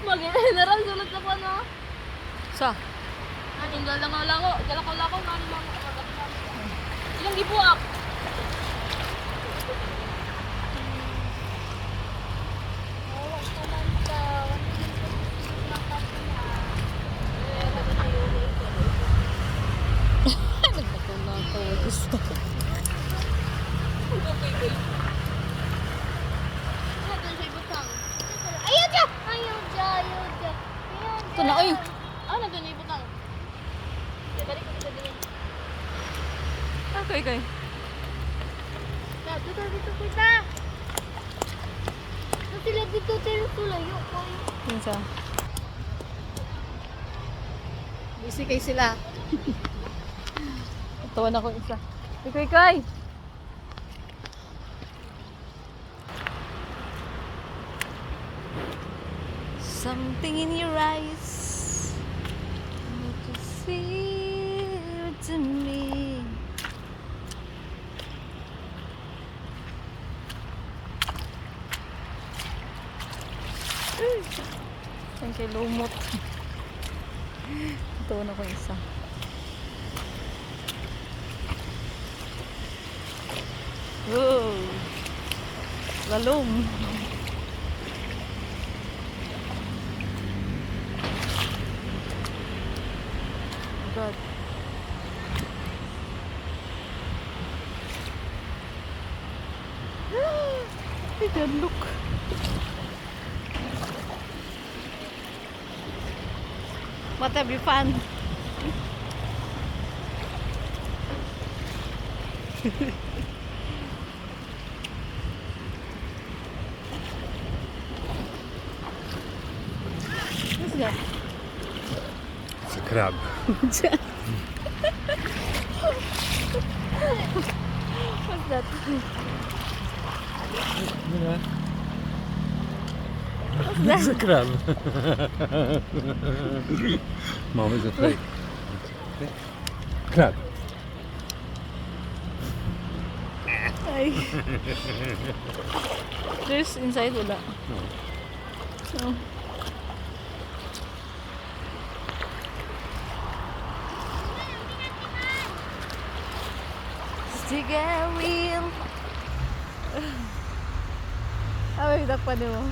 Mag-general, sulod sa no? Sa? Tinggal lang ang lako. Galakaw-lakaw na naman. Ilang gibuak? Nagbato-nakaw. Gusto ko. Ayaw dyan! Ito na, oy. Ah, nandun na ibutang. Balik ko sa din. Okay. Dito kita. Sila dito layo ko. Yun sa. Busy kayo sila. Tawan ako isa. Ikoy. Something in your eyes. What you feel to me. Ang kay lumot. Tawan ako isa. Whoa! Lalong! Oh God! Ay, God, look! What have you found? What's that? It's a crab. What's that? You know? What's It's a that? crab. Mom is a fake. Crab. Ay. There's inside wala. No. So. Stick a wheel. Ay, dakpan mo.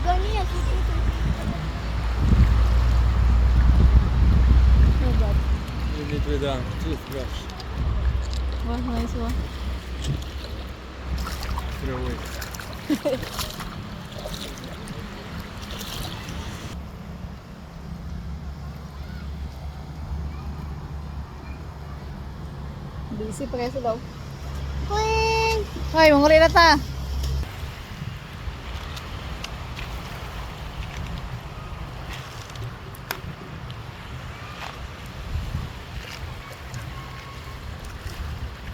Ganyan. Oh God. You need with a toothbrush. Wow, nice one. Throw away. Busy pa kayo sa daw. Queen! Hoy, manguli na ta.